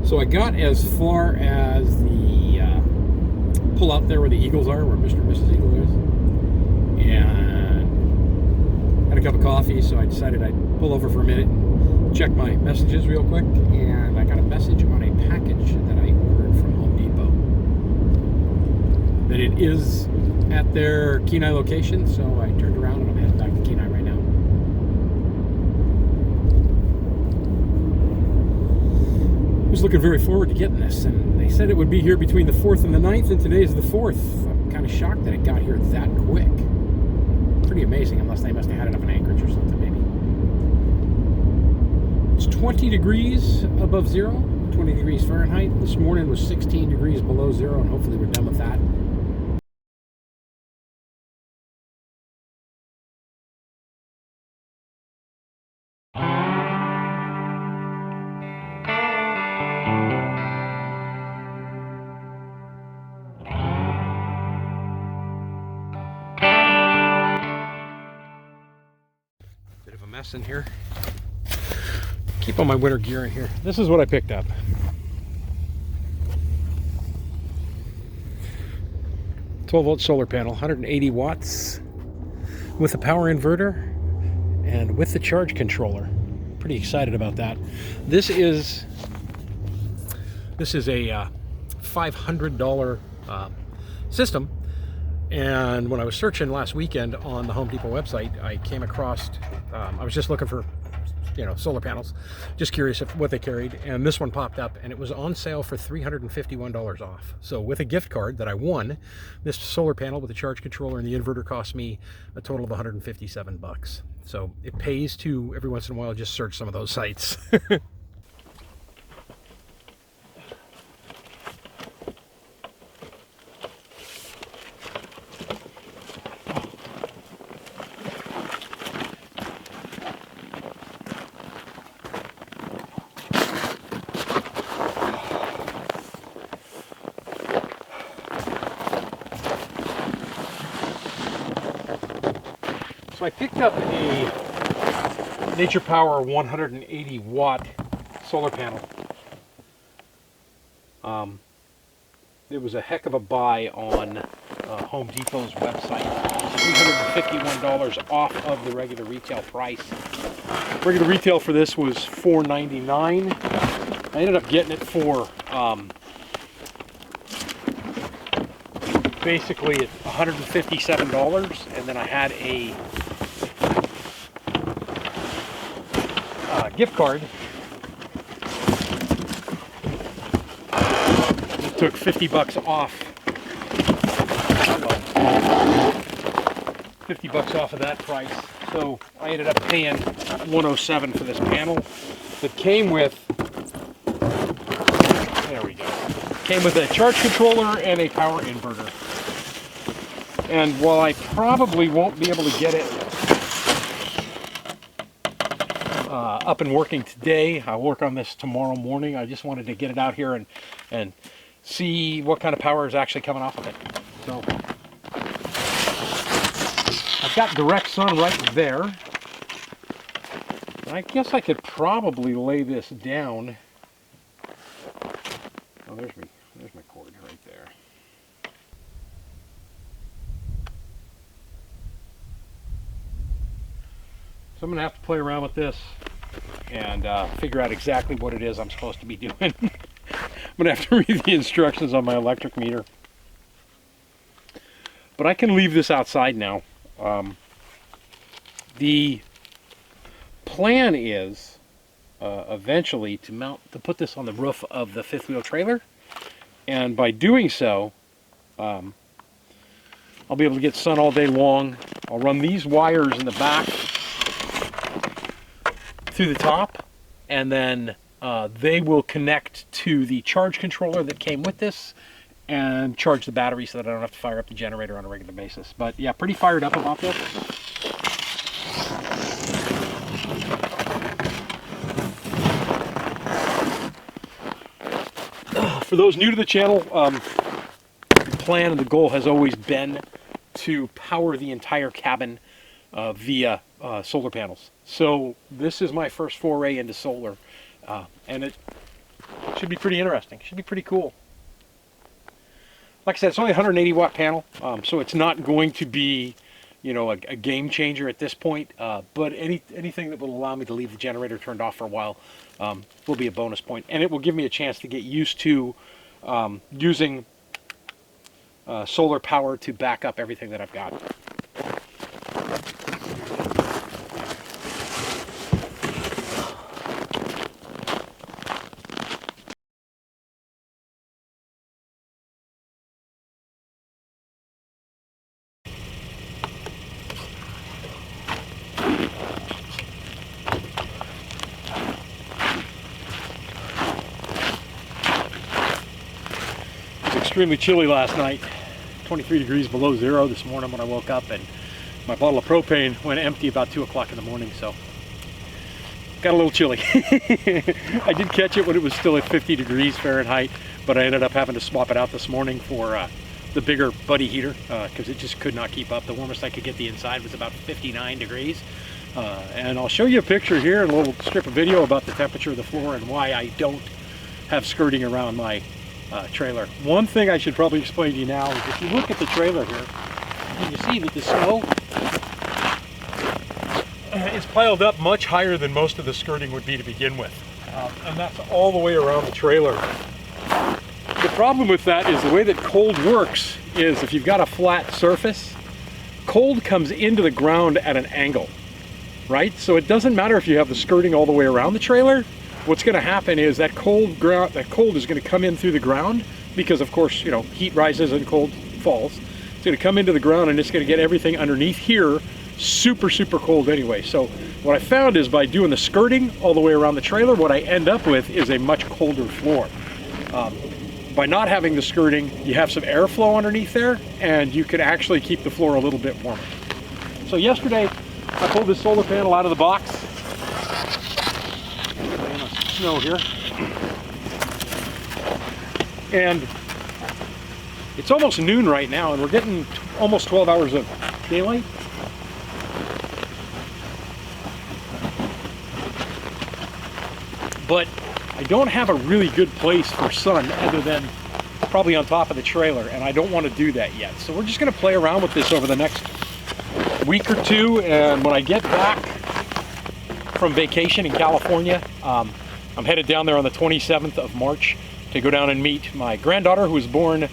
So I got as far as the pull out there where the Eagles are, where Mr. and Mrs. Eagle is, and had a cup of coffee, so I decided I'd pull over for a minute and check my messages real quick, and I got a message on a package that I ordered from Home Depot that it is at their Kenai location, so I turned around and I'm heading back to Kenai right now. I was looking very forward to getting this, and they said it would be here between the 4th and the 9th, and today is the 4th. I'm kind of shocked that it got here that quick. Pretty amazing, unless they must have had it up in Anchorage or something, maybe. It's 20 degrees above zero, 20 degrees Fahrenheit. This morning was 16 degrees below zero, and hopefully we're done with that. Bit of a mess in here. Keep all my winter gear in here. This is what I picked up. 12-volt solar panel, 180 watts, with a power inverter and with the charge controller. Pretty excited about that. This is a $500 system. And when I was searching last weekend on the Home Depot website, I came across, I was just looking for, solar panels, just curious what they carried, and this one popped up, and it was on sale for $351 off. So with a gift card that I won, this solar panel with the charge controller and the inverter cost me a total of 157 bucks. So it pays to, every once in a while, just search some of those sites. So I picked up a Nature Power 180 watt solar panel. It was a heck of a buy on Home Depot's website. $351 off of the regular retail price. Regular retail for this was $499. I ended up getting it for basically $157, and then I had a gift card. It took 50 bucks off. 50 bucks off of that price. So I ended up paying $107 for this panel that came with, there we go, came with a charge controller and a power inverter. And while I probably won't be able to get it up and working today, I'll work on this tomorrow morning. I just wanted to get it out here and see what kind of power is actually coming off of it. So I've got direct sun right there. I guess I could probably lay this down. Oh, there's my cord right there. So I'm going to have to play around with this and figure out exactly what it is I'm supposed to be doing. I'm going to have to read the instructions on my electric meter. But I can leave this outside now. The plan is eventually to put this on the roof of the fifth wheel trailer, and by doing so I'll be able to get sun all day long. I'll run these wires in the back through the top, and then they will connect to the charge controller that came with this and charge the battery so that I don't have to fire up the generator on a regular basis. But yeah, pretty fired up about this. For those new to the channel, the plan and the goal has always been to power the entire cabin via solar panels. So this is my first foray into solar, and Should be pretty interesting. Should be pretty cool. Like I said, it's only a 180 watt panel, so it's not going to be, you know, a game changer at this point. But anything that will allow me to leave the generator turned off for a while will be a bonus point, and it will give me a chance to get used to using solar power to back up everything that I've got. Extremely chilly last night, 23 degrees below zero this morning when I woke up, and my bottle of propane went empty about 2 o'clock in the morning, so got a little chilly. I did catch it when it was still at 50 degrees Fahrenheit, but I ended up having to swap it out this morning for the bigger buddy heater because it just could not keep up. The warmest I could get the inside was about 59 degrees. And I'll show you a picture here and a little strip of video about the temperature of the floor and why I don't have skirting around my trailer. One thing I should probably explain to you now is if you look at the trailer here, you can see that the snow is piled up much higher than most of the skirting would be to begin with. And that's all the way around the trailer. The problem with that is the way that cold works is if you've got a flat surface, cold comes into the ground at an angle, right? So it doesn't matter if you have the skirting all the way around the trailer. What's going to happen is that cold is going to come in through the ground because, of course, you know, heat rises and cold falls. It's going to come into the ground and it's going to get everything underneath here super, super cold anyway. So what I found is by doing the skirting all the way around the trailer, what I end up with is a much colder floor. By not having the skirting, you have some airflow underneath there and you can actually keep the floor a little bit warmer. So yesterday, I pulled this solar panel out of the box. Snow here, and it's almost noon right now and we're getting almost 12 hours of daylight. But I don't have a really good place for sun other than probably on top of the trailer, and I don't want to do that yet. So we're just going to play around with this over the next week or two, and when I get back from vacation in California, I'm headed down there on the 27th of March to go down and meet my granddaughter, who was born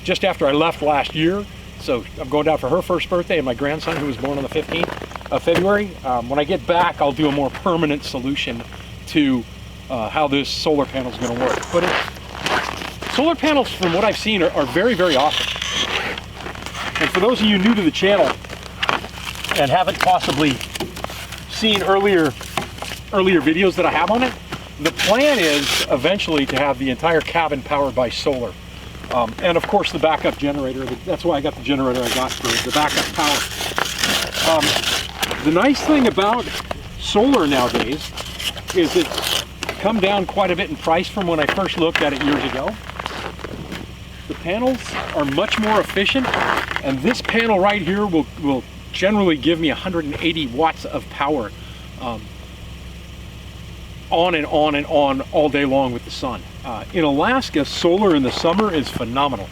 just after I left last year. So I'm going down for her first birthday, and my grandson, who was born on the 15th of February. When I get back, I'll do a more permanent solution to how this solar panel is going to work. But solar panels, from what I've seen, are very, very awesome. And for those of you new to the channel and haven't possibly seen earlier videos that I have on it, the plan is eventually to have the entire cabin powered by solar. And of course the backup generator. That's why I got the generator I got for the backup power. The nice thing about solar nowadays is it's come down quite a bit in price from when I first looked at it years ago. The panels are much more efficient, and this panel right here will generally give me 180 watts of power on and on and on all day long with the sun. In Alaska, solar in the summer is phenomenal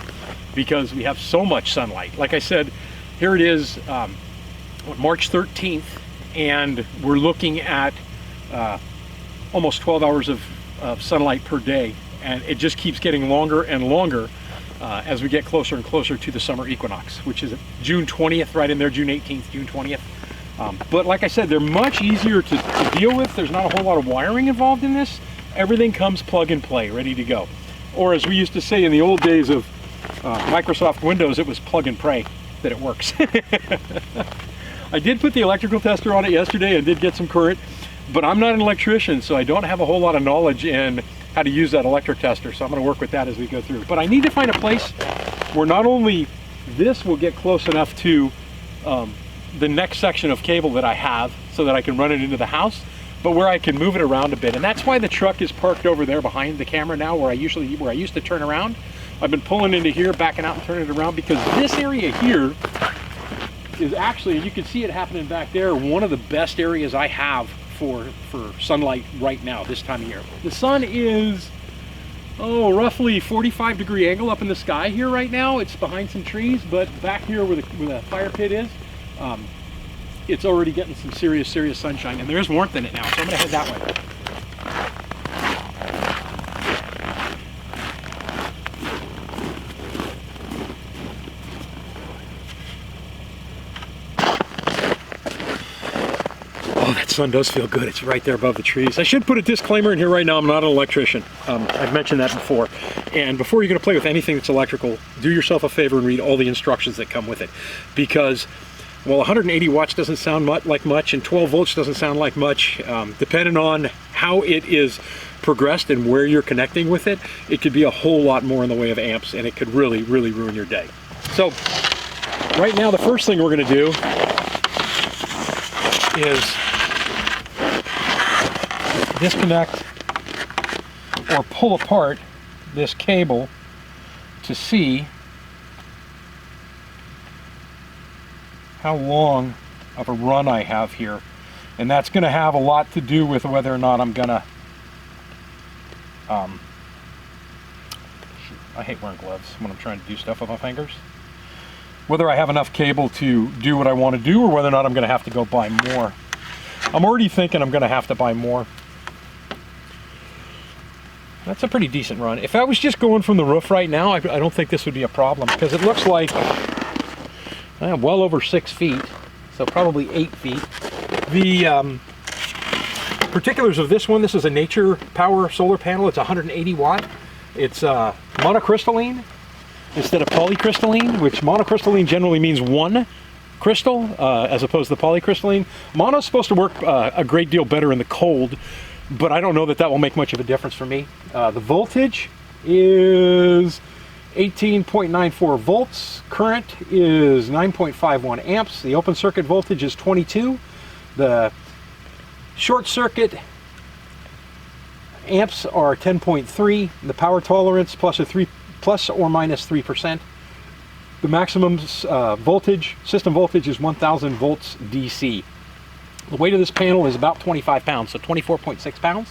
because we have so much sunlight. Like I said, here it is March 13th, and we're looking at almost 12 hours of sunlight per day, and it just keeps getting longer and longer as we get closer and closer to the summer equinox, which is June 20th, right in there, June 18th, June 20th. But like I said, they're much easier to deal with. There's not a whole lot of wiring involved in this. Everything comes plug and play, ready to go. Or as we used to say in the old days of Microsoft Windows, it was plug and pray that it works. I did put the electrical tester on it yesterday and did get some current, but I'm not an electrician, so I don't have a whole lot of knowledge in how to use that electric tester, so I'm going to work with that as we go through. But I need to find a place where not only this will get close enough to the next section of cable that I have so that I can run it into the house, but where I can move it around a bit. And that's why the truck is parked over there behind the camera now, where I used to turn around. I've been pulling into here, backing out and turning it around, because this area here is actually, you can see it happening back there, one of the best areas I have for sunlight right now, this time of year. The sun is, roughly 45-degree angle up in the sky here right now. It's behind some trees, but back here where the fire pit is, it's already getting some serious sunshine, and there's warmth in it now, so I'm gonna head that way. That sun does feel good. It's right there above the trees. I should put a disclaimer in here right now. I'm not an electrician. I've mentioned that before. And before you're going to play with anything that's electrical, do yourself a favor and read all the instructions that come with it. Because, well, 180 watts doesn't sound like much, and 12 volts doesn't sound like much. Depending on how it is progressed and where you're connecting with it, it could be a whole lot more in the way of amps, and it could really ruin your day. So, right now, the first thing we're going to do is disconnect or pull apart this cable to see how long of a run I have here, and that's going to have a lot to do with whether or not I'm gonna I hate wearing gloves when I'm trying to do stuff with my fingers, whether I have enough cable to do what I want to do or whether or not I'm going to have to go buy more. I'm already thinking I'm going to have to buy more. That's a pretty decent run. If I was just going from the roof right now, I don't think this would be a problem, because it looks like well over 6 feet, so probably 8 feet. The particulars of this one, this is a Nature Power solar panel. It's 180 watt. It's monocrystalline instead of polycrystalline, which monocrystalline generally means one crystal as opposed to polycrystalline. Mono is supposed to work a great deal better in the cold, but I don't know that will make much of a difference for me. The voltage is 18.94 volts. Current is 9.51 amps. The open circuit voltage is 22. The short circuit amps are 10.3. The power tolerance plus or minus 3%. The maximum system voltage is 1000 volts DC. The weight of this panel is about 25 pounds, so 24.6 pounds.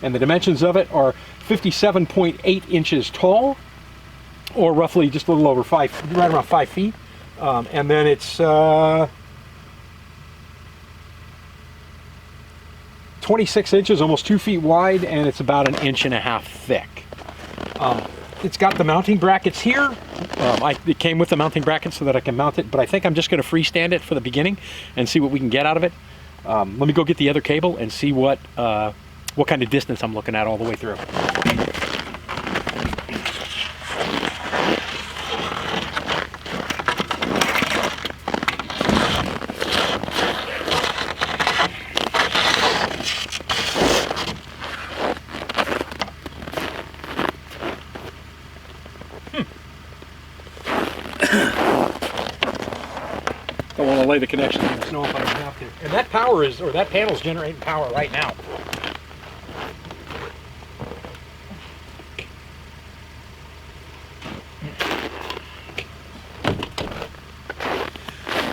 And the dimensions of it are 57.8 inches tall, or roughly just a little over right around 5 feet. And then it's 26 inches, almost 2 feet wide, and it's about 1.5 inches thick. It's got the mounting brackets here. It came with the mounting brackets so that I can mount it, but I think I'm just going to freestand it for the beginning and see what we can get out of it. Let me go get the other cable and see what kind of distance I'm looking at all the way through. Don't want to lay the connection in the snow if I don't have to. And that that panel's generating power right now.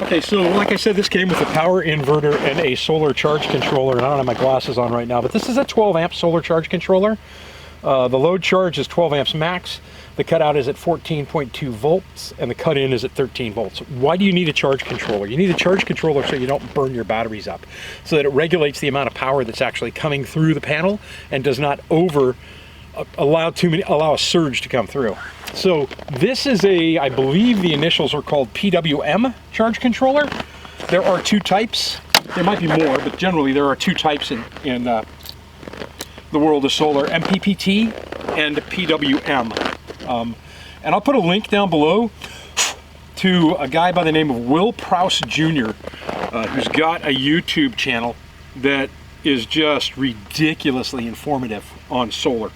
Okay, so like I said, this came with a power inverter and a solar charge controller, and I don't have my glasses on right now, but this is a 12 amp solar charge controller. The load charge is 12 amps max. The cutout is at 14.2 volts, and the cut-in is at 13 volts. Why do you need a charge controller? You need a charge controller so you don't burn your batteries up, so that it regulates the amount of power that's actually coming through the panel and does not allow a surge to come through. So this is I believe the initials are called PWM charge controller. There are 2 types. There might be more, but generally there are 2 types in the world of solar: MPPT and PWM. And I'll put a link down below to a guy by the name of Will Prowse Jr., who's got a YouTube channel that is just ridiculously informative on solar.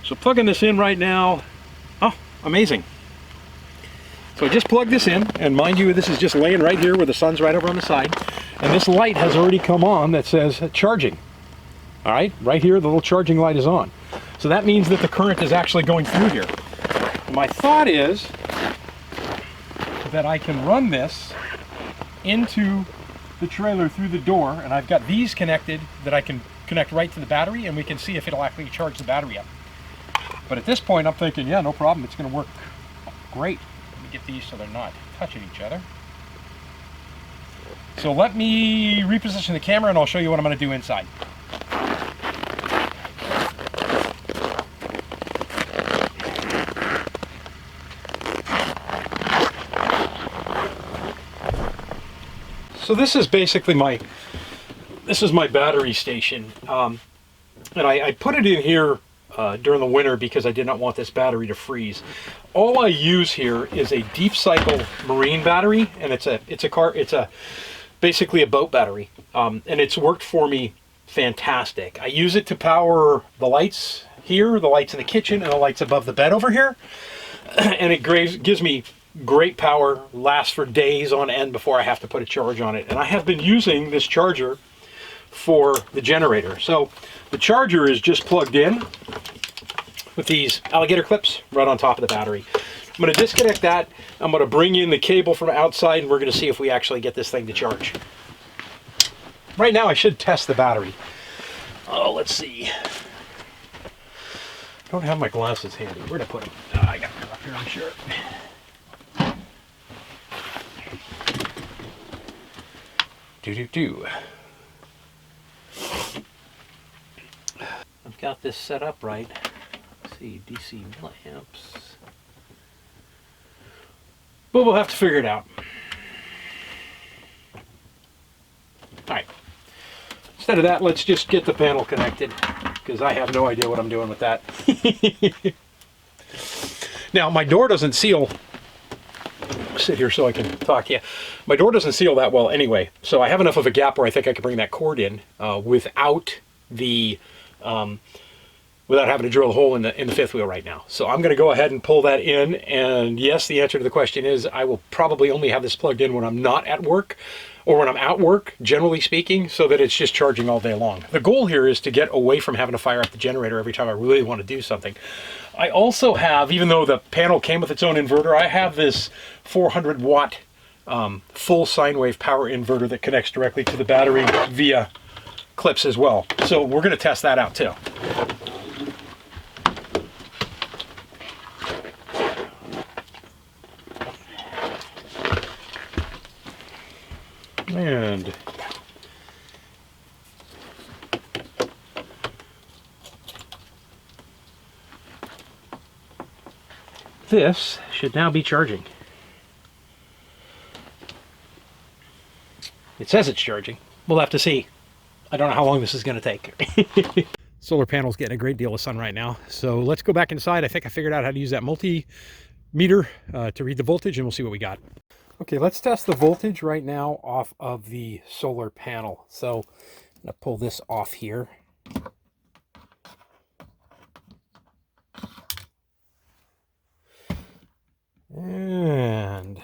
So plugging this in right now, oh, amazing. So I just plugged this in, and mind you, this is just laying right here where the sun's right over on the side, and this light has already come on that says charging. All right, right here, the little charging light is on. So that means that the current is actually going through here. My thought is that I can run this into the trailer through the door, and I've got these connected that I can connect right to the battery, and we can see if it'll actually charge the battery up. But at this point, I'm thinking, yeah, no problem. It's going to work great. Let me get these so they're not touching each other. So let me reposition the camera, and I'll show you what I'm going to do inside. So this is basically my battery station, and I put it in here during the winter because I did not want this battery to freeze. All I use here is a deep cycle marine battery, and it's basically a boat battery, and it's worked for me fantastic. I use it to power the lights here, the lights in the kitchen, and the lights above the bed over here, and it gives me great power, lasts for days on end before I have to put a charge on it. And I have been using this charger for the generator. So the charger is just plugged in with these alligator clips right on top of the battery. I'm going to disconnect that. I'm going to bring in the cable from outside, and we're going to see if we actually get this thing to charge. Right now I should test the battery. Oh, let's see. I don't have my glasses handy. Where'd I put them? I got them up here, I'm sure. I've got this set up right. Let's see, DC milliamps. But we'll have to figure it out. Alright. Instead of that, let's just get the panel connected, because I have no idea what I'm doing with that. Now, my door doesn't seal. Sit here so I can talk. Yeah, my door doesn't seal that well anyway, so I have enough of a gap where I think I can bring that cord in without having to drill a hole in the fifth wheel right now. So I'm going to go ahead and pull that in, and yes, the answer to the question is I will probably only have this plugged in when I'm not at work, or when I'm at work, generally speaking, so that it's just charging all day long. The goal here is to get away from having to fire up the generator every time I really want to do something. I also have, even though the panel came with its own inverter, I have this 400 watt full sine wave power inverter that connects directly to the battery via clips as well. So we're going to test that out too. And this should now be charging. It says it's charging. We'll have to see. I don't know how long this is going to take. Solar panel's getting a great deal of sun right now. So let's go back inside. I think I figured out how to use that multimeter to read the voltage, and we'll see what we got. Okay, let's test the voltage right now off of the solar panel. So I'm going to pull this off here. And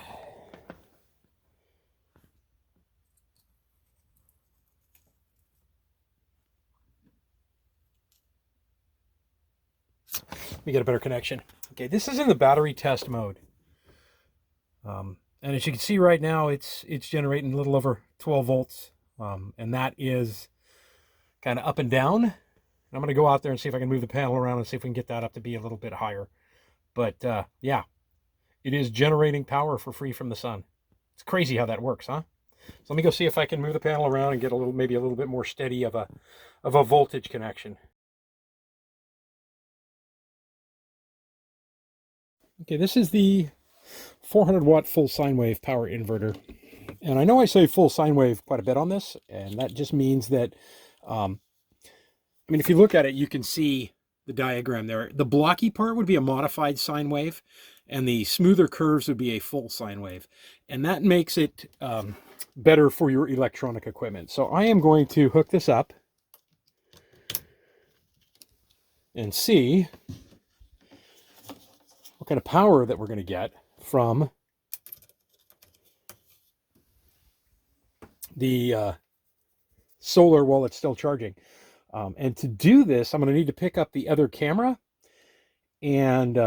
let me get a better connection. Okay, this is in the battery test mode. And as you can see right now, it's generating a little over 12 volts. And that is kind of up and down. And I'm going to go out there and see if I can move the panel around and see if we can get that up to be a little bit higher. But yeah, it is generating power for free from the sun. It's crazy how that works, huh? So let me go see if I can move the panel around and get maybe a little bit more steady of a voltage connection. Okay, this is the 400 watt full sine wave power inverter. And I know I say full sine wave quite a bit on this, and that just means that, I mean, if you look at it, you can see the diagram there. The blocky part would be a modified sine wave, and the smoother curves would be a full sine wave. And that makes it better for your electronic equipment. So I am going to hook this up and see what kind of power that we're going to get from the solar while it's still charging. And to do this, I'm going to need to pick up the other camera and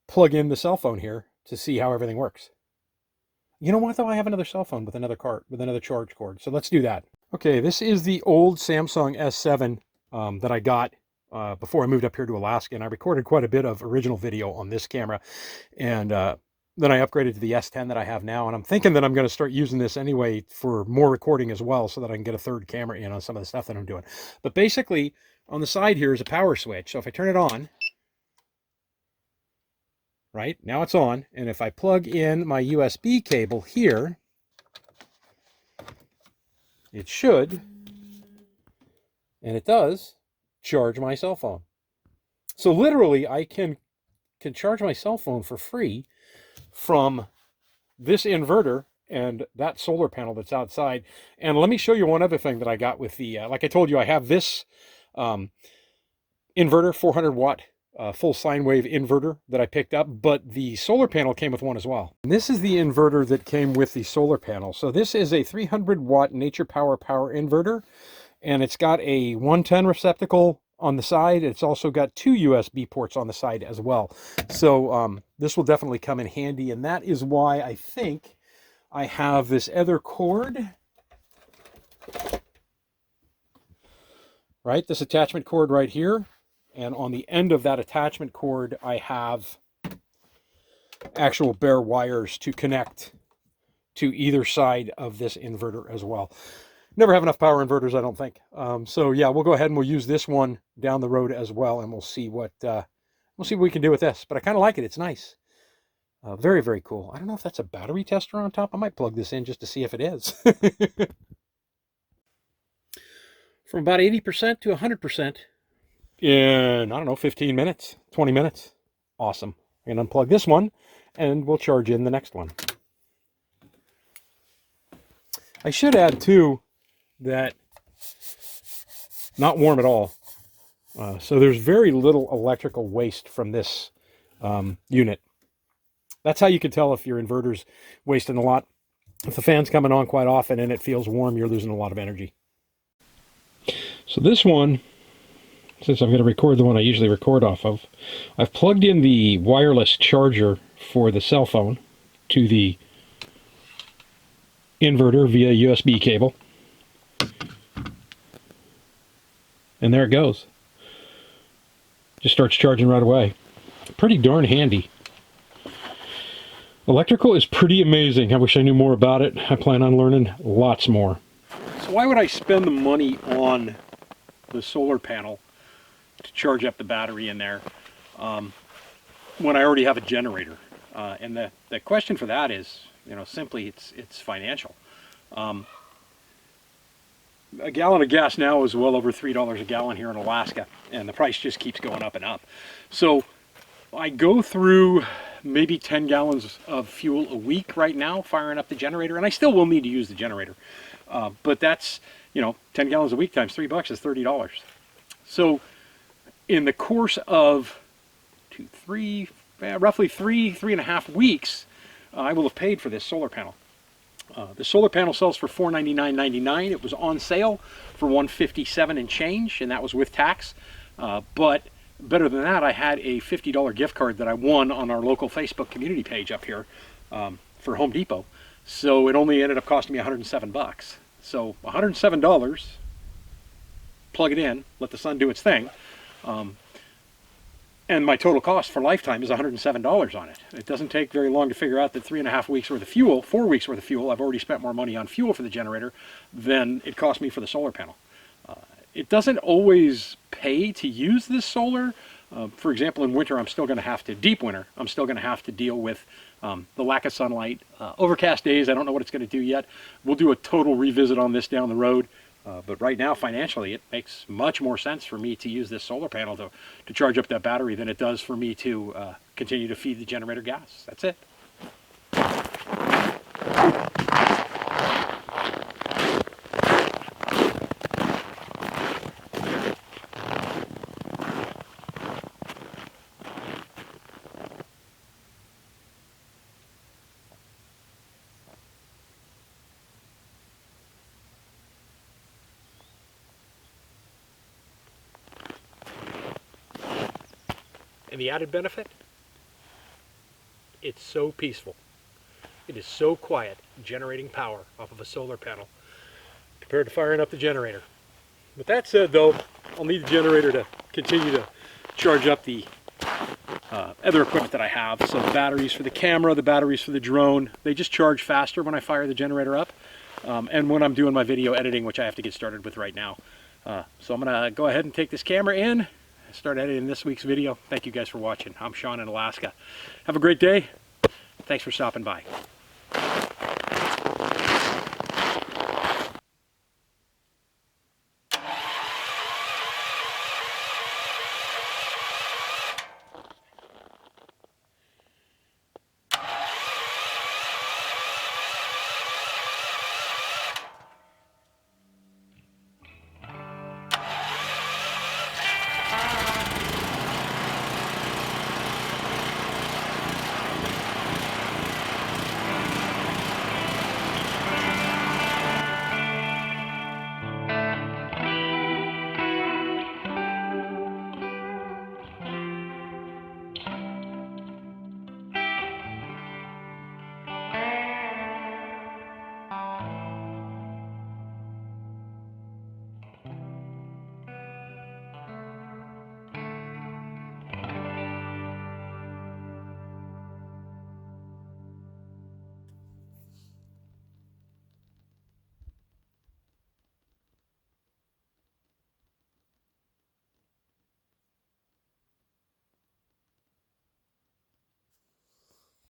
plug in the cell phone here to see how everything works. You know what, though? I have another cell phone with another charge cord. So let's do that. Okay, this is the old Samsung S7 that I got before I moved up here to Alaska, and I recorded quite a bit of original video on this camera, and then I upgraded to the S10 that I have now, and I'm thinking that I'm going to start using this anyway for more recording as well, so that I can get a third camera in on some of the stuff that I'm doing. But basically, on the side here is a power switch, so if I turn it on, right, now it's on, and if I plug in my USB cable here, it should, and it does, charge my cell phone. So literally, I can charge my cell phone for free from this inverter and that solar panel that's outside. And let me show you one other thing that I got with the, like I told you, I have this inverter, 400 watt full sine wave inverter that I picked up, but the solar panel came with one as well. And this is the inverter that came with the solar panel. So this is a 300 watt nature power inverter, and it's got a 110 receptacle on the side. It's also got 2 USB ports on the side as well. So this will definitely come in handy, and that is why I think I have this other cord, right? This attachment cord right here. And on the end of that attachment cord, I have actual bare wires to connect to either side of this inverter as well. Never have enough power inverters, I don't think. So yeah, we'll go ahead and we'll use this one down the road as well, and we'll see what we can do with this. But I kind of like it. It's nice. Very, very cool. I don't know if that's a battery tester on top. I might plug this in just to see if it is. From about 80% to 100% in, I don't know, 15 minutes, 20 minutes. Awesome. I'm going to unplug this one, and we'll charge in the next one. I should add, too, that not warm at all. So there's very little electrical waste from this unit. That's how you can tell if your inverter's wasting a lot. If the fan's coming on quite often and it feels warm, you're losing a lot of energy. So this one, since I'm going to record the one I usually record off of, I've plugged in the wireless charger for the cell phone to the inverter via USB cable. And there it goes. Just starts charging right away. Pretty darn handy. Electrical is pretty amazing. I wish I knew more about it. I plan on learning lots more. So why would I spend the money on the solar panel to charge up the battery in there when I already have a generator? And the question for that is, simply it's financial. A gallon of gas now is well over $3 a gallon here in Alaska, and the price just keeps going up and up. So I go through maybe 10 gallons of fuel a week right now firing up the generator, and I still will need to use the generator. But that's, 10 gallons a week times $3 is $30. So in the course of roughly three and a half weeks, I will have paid for this solar panel. The solar panel sells for $499.99. It was on sale for $157 and change, and that was with tax. But better than that, I had a $50 gift card that I won on our local Facebook community page up here for Home Depot. So it only ended up costing me $107. So $107, plug it in, let the sun do its thing. And my total cost for lifetime is $107 on it. It doesn't take very long to figure out that 3.5 weeks worth of fuel, 4 weeks worth of fuel, I've already spent more money on fuel for the generator than it cost me for the solar panel. It doesn't always pay to use this solar. For example, in winter, I'm still going to have to, deep winter, I'm still going to have to deal with the lack of sunlight. Overcast days, I don't know what it's going to do yet. We'll do a total revisit on this down the road. But right now, financially, it makes much more sense for me to use this solar panel to charge up that battery than it does for me to continue to feed the generator gas. That's it. And the added benefit, it's so peaceful. It is so quiet generating power off of a solar panel compared to firing up the generator. With that said though, I'll need the generator to continue to charge up the other equipment that I have. So the batteries for the camera, the batteries for the drone, they just charge faster when I fire the generator up. And when I'm doing my video editing, which I have to get started with right now. So I'm gonna go ahead and take this camera in and start editing this week's video. Thank you guys for watching. I'm Sean in Alaska. Have a great day. Thanks for stopping by.